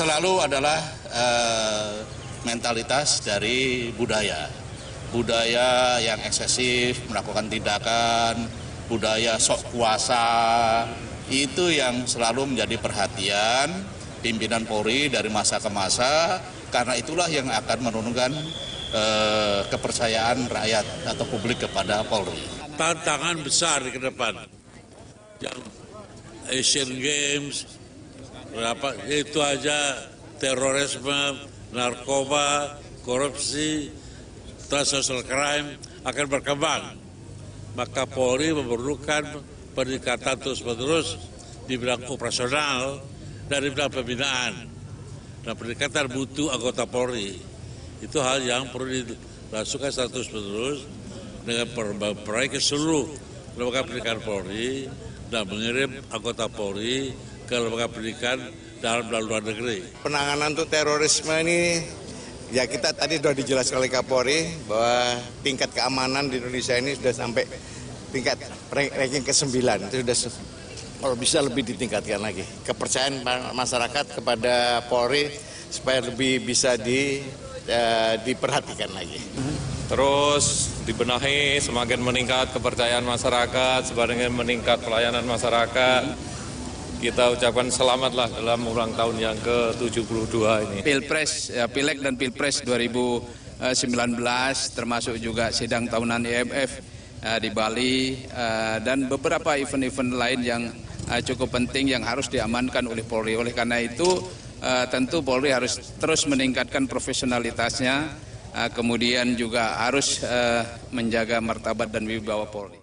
selalu adalah mentalitas dari budaya yang eksesif, melakukan tindakan, budaya sok kuasa, itu yang selalu menjadi perhatian pimpinan Polri dari masa ke masa, karena itulah yang akan menurunkan kepercayaan rakyat atau publik kepada Polri. Tantangan besar ke depan, yang Asian Games, itu aja terorisme, narkoba, korupsi, transnational crime akan berkembang. Maka Polri memerlukan peningkatan terus-menerus di bidang operasional dan di bidang pembinaan. Nah, peningkatan mutu anggota Polri itu hal yang perlu dilakukan terus-menerus dengan memperbaiki seluruh lembaga pendidikan Polri dan mengirim anggota Polri ke lembaga pendidikan dalam dan luar negeri. Penanganan untuk terorisme ini, ya kita tadi sudah dijelaskan oleh Kapolri bahwa tingkat keamanan di Indonesia ini sudah sampai tingkat ranking ke-9. Itu sudah kalau bisa lebih ditingkatkan lagi. Kepercayaan masyarakat kepada Polri supaya lebih bisa diperhatikan lagi. Terus dibenahi, semakin meningkat kepercayaan masyarakat, semakin meningkat pelayanan masyarakat. Kita ucapkan selamatlah dalam ulang tahun yang ke-72 ini. Pilpres, Pileg dan Pilpres 2019, termasuk juga sidang tahunan IMF di Bali, dan beberapa event-event lain yang cukup penting yang harus diamankan oleh Polri. Oleh karena itu, tentu Polri harus terus meningkatkan profesionalitasnya, kemudian juga harus menjaga martabat dan wibawa Polri.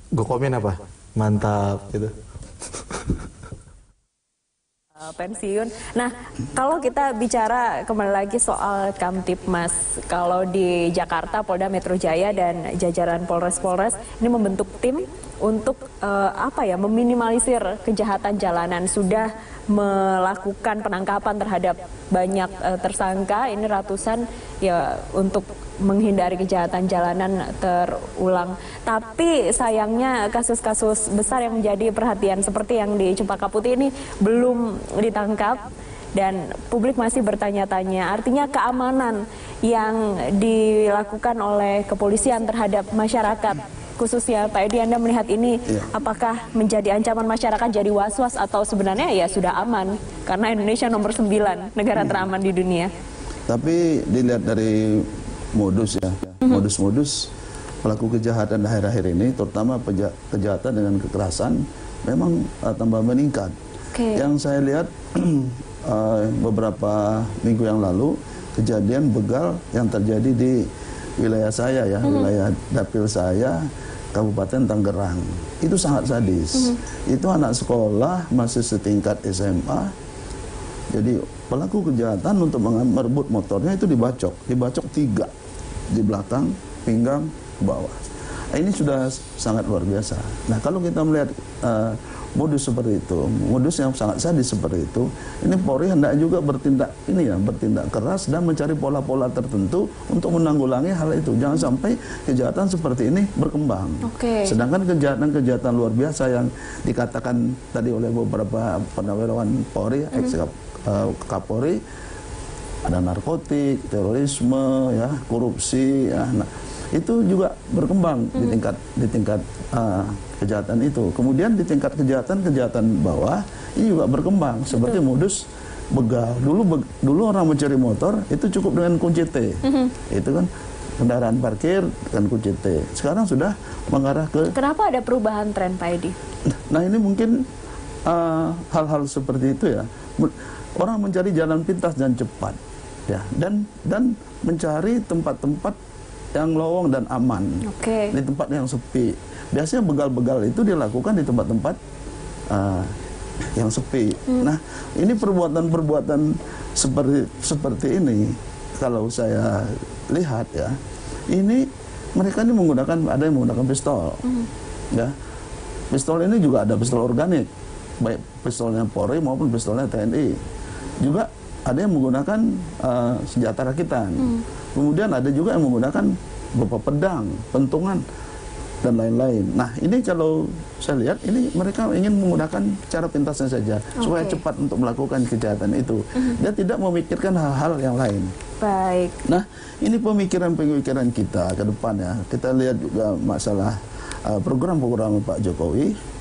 Gue komen apa? Mantap gitu. Pensiun. Nah, kalau kita bicara kembali lagi soal Kamtipmas, kalau di Jakarta Polda Metro Jaya dan jajaran Polres ini membentuk tim untuk meminimalisir kejahatan jalanan, sudah melakukan penangkapan terhadap banyak tersangka, ini ratusan, ya, untuk menghindari kejahatan jalanan terulang. Tapi sayangnya kasus-kasus besar yang menjadi perhatian seperti yang di Cempaka Putih ini belum ditangkap dan publik masih bertanya-tanya. Artinya keamanan yang dilakukan oleh kepolisian terhadap masyarakat, khususnya Pak Edi, Anda melihat ini apakah menjadi ancaman masyarakat, jadi was-was, atau sebenarnya ya sudah aman karena Indonesia nomor 9 negara teraman di dunia? Tapi dilihat dari modus modus pelaku kejahatan akhir-akhir ini, terutama kejahatan dengan kekerasan, memang tambah meningkat. Yang saya lihat beberapa minggu yang lalu, kejadian begal yang terjadi di wilayah saya, ya, wilayah dapil saya, Kabupaten Tangerang, itu sangat sadis. Itu anak sekolah masih setingkat SMA. Jadi pelaku kejahatan untuk merebut motornya itu dibacok 3 di belakang, pinggang, ke bawah. Ini sudah sangat luar biasa. Nah, kalau kita melihat modus seperti itu, modus yang sangat sadis seperti itu, ini Polri hendak juga bertindak keras dan mencari pola-pola tertentu untuk menanggulangi hal itu. Jangan sampai kejahatan seperti ini berkembang. Sedangkan kejahatan luar biasa yang dikatakan tadi oleh beberapa purnawirawan Polri, ex-Kapolri, ada narkotik, terorisme, ya, korupsi, ya. Nah, itu juga berkembang di tingkat kejahatan itu. Kemudian di tingkat kejahatan bawah ini juga berkembang seperti modus begal. Dulu orang mencuri motor itu cukup dengan kunci T. Itu kan kendaraan parkir dengan kunci T. Sekarang sudah mengarah ke. Kenapa ada perubahan tren, Pak Edi? Nah, ini mungkin hal-hal seperti itu, ya. Orang mencari jalan pintas dan cepat, ya, dan mencari tempat-tempat yang lowong dan aman, di tempat yang sepi. Biasanya begal-begal itu dilakukan di tempat-tempat yang sepi. Nah, ini perbuatan-perbuatan seperti ini, kalau saya lihat, ya, ini mereka ini ada yang menggunakan pistol, ya. Pistol ini juga ada pistol organik, baik pistolnya Polri maupun pistolnya TNI. Juga ada yang menggunakan senjata rakitan. Kemudian ada juga yang menggunakan berupa pedang, pentungan. dan lain-lain. Nah, ini kalau saya lihat ini mereka ingin menggunakan cara pintasnya saja supaya cepat untuk melakukan kejahatan itu. Dia tidak memikirkan hal-hal yang lain. Baik. Nah, ini pemikiran-pemikiran kita ke depan ya. Kita lihat juga masalah program-program Pak Jokowi.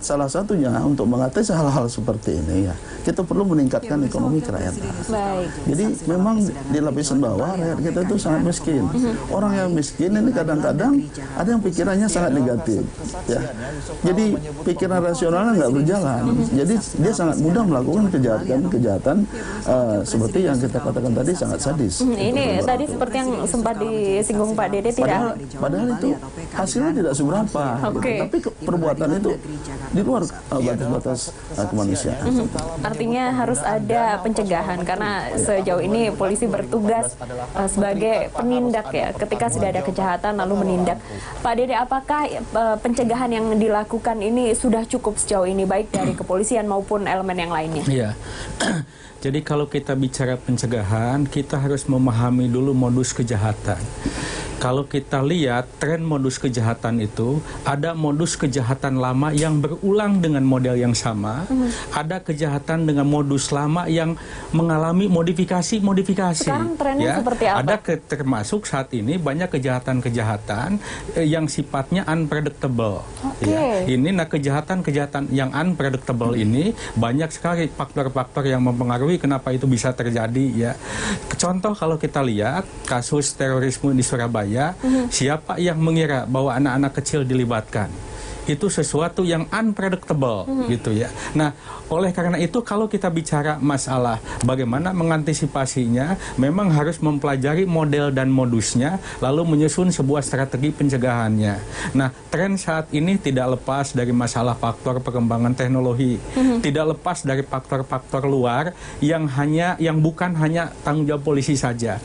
Salah satunya untuk mengatasi hal-hal seperti ini ya, kita perlu meningkatkan ekonomi kerakyatan. Baik. Jadi memang di lapisan bawah rakyat kita itu sangat miskin. Orang yang miskin ini kadang-kadang ada yang pikirannya sangat negatif, ya. Jadi pikiran rasionalnya nggak berjalan. Jadi dia sangat mudah melakukan kejahatan seperti yang kita katakan tadi sangat sadis. Ini tadi seperti yang sempat disinggung Pak Dede Padahal itu hasilnya tidak seberapa, gitu. Tapi perbuatan itu di luar batas-batas kemanusiaan. Artinya harus ada pencegahan karena sejauh ini polisi bertugas sebagai penindak ya. Ketika sudah ada kejahatan lalu menindak. Pak Dede, apakah pencegahan yang dilakukan ini sudah cukup sejauh ini baik dari kepolisian maupun elemen yang lainnya? Iya. Jadi kalau kita bicara pencegahan, kita harus memahami dulu modus kejahatan. Kalau kita lihat tren modus kejahatan itu, ada modus kejahatan lama yang berulang dengan model yang sama, ada kejahatan dengan modus lama yang mengalami modifikasi. Sekarang trennya seperti apa? Ada termasuk saat ini banyak kejahatan-kejahatan yang sifatnya unpredictable. Ya. Ini kejahatan-kejahatan yang unpredictable ini banyak sekali faktor-faktor yang mempengaruhi kenapa itu bisa terjadi ya. Contoh kalau kita lihat kasus terorisme di Surabaya, siapa yang mengira bahwa anak-anak kecil dilibatkan? Itu sesuatu yang unpredictable gitu ya. Nah, oleh karena itu kalau kita bicara masalah bagaimana mengantisipasinya, memang harus mempelajari model dan modusnya lalu menyusun sebuah strategi pencegahannya. Nah, tren saat ini tidak lepas dari masalah faktor perkembangan teknologi, tidak lepas dari faktor-faktor luar yang bukan hanya tanggung jawab polisi saja.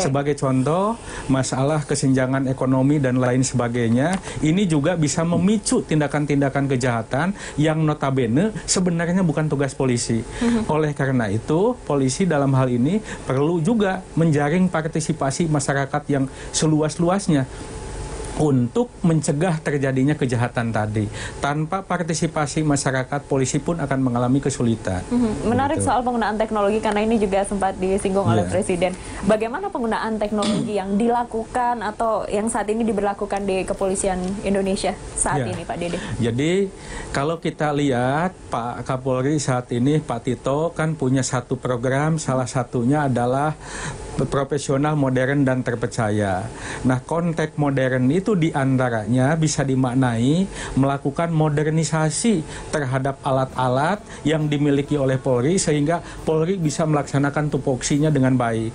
Sebagai contoh, masalah kesenjangan ekonomi dan lain sebagainya, ini juga bisa memicu tindakan-tindakan kejahatan yang notabene sebenarnya bukan tugas polisi. Oleh karena itu, polisi dalam hal ini perlu juga menjaring partisipasi masyarakat yang seluas-luasnya untuk mencegah terjadinya kejahatan tadi. Tanpa partisipasi masyarakat, polisi pun akan mengalami kesulitan. Menarik soal penggunaan teknologi, karena ini juga sempat disinggung oleh Presiden. Bagaimana penggunaan teknologi yang dilakukan atau yang saat ini diberlakukan di kepolisian Indonesia saat ini, Pak Dede? Jadi, kalau kita lihat Pak Kapolri saat ini, Pak Tito kan punya satu program, salah satunya adalah profesional, modern, dan terpercaya. Nah, konteks modern itu diantaranya bisa dimaknai melakukan modernisasi terhadap alat-alat yang dimiliki oleh Polri sehingga Polri bisa melaksanakan tupoksinya dengan baik.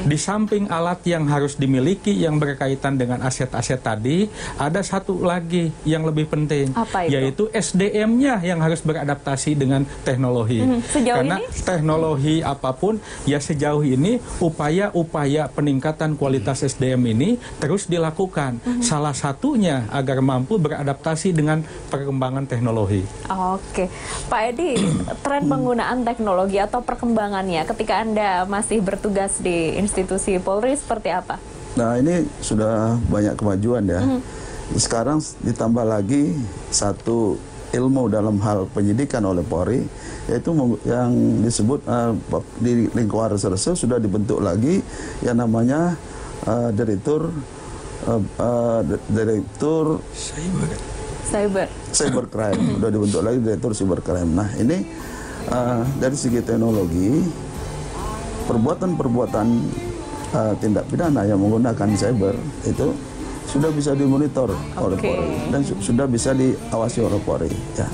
Di samping alat yang harus dimiliki yang berkaitan dengan aset-aset tadi, ada satu lagi yang lebih penting, yaitu SDM-nya yang harus beradaptasi dengan teknologi. Karena teknologi apapun, ya sejauh ini upaya peningkatan kualitas SDM ini terus dilakukan. Salah satunya agar mampu beradaptasi dengan perkembangan teknologi. Pak Edi, tren penggunaan teknologi atau perkembangannya ketika Anda masih bertugas di institusi Polri seperti apa? Nah, ini sudah banyak kemajuan ya. Sekarang ditambah lagi satu ilmu dalam hal penyidikan oleh Polri, yaitu yang disebut di lingkungan reserse sudah dibentuk lagi yang namanya direktur cybercrime, sudah dibentuk lagi direktur cybercrime. Nah, ini dari segi teknologi, perbuatan tindak pidana yang menggunakan cyber itu sudah bisa dimonitor oleh Polri dan sudah bisa diawasi oleh Polri. Ya,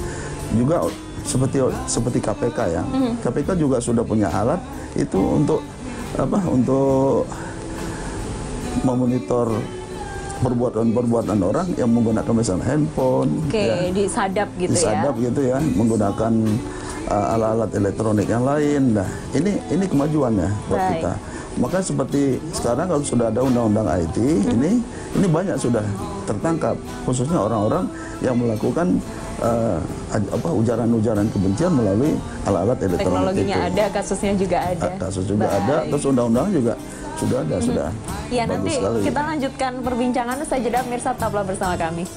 juga seperti KPK ya. KPK juga sudah punya alat itu untuk memonitor perbuatan orang yang menggunakan misalnya handphone, disadap gitu ya, menggunakan alat-alat elektronik yang lain. Nah, ini kemajuan ya buat kita. Maka seperti sekarang kalau sudah ada undang-undang IT, ini banyak sudah tertangkap, khususnya orang-orang yang melakukan ujaran-ujaran kebencian melalui alat-alat elektronik. Teknologinya itu ada, kasusnya juga ada. Kasus juga ada, terus undang-undang juga Sudah ada, sudah. Ya, Bagus nanti sekali. kita lanjutkan perbincangan usai jeda, pemirsa, tetaplah bersama kami.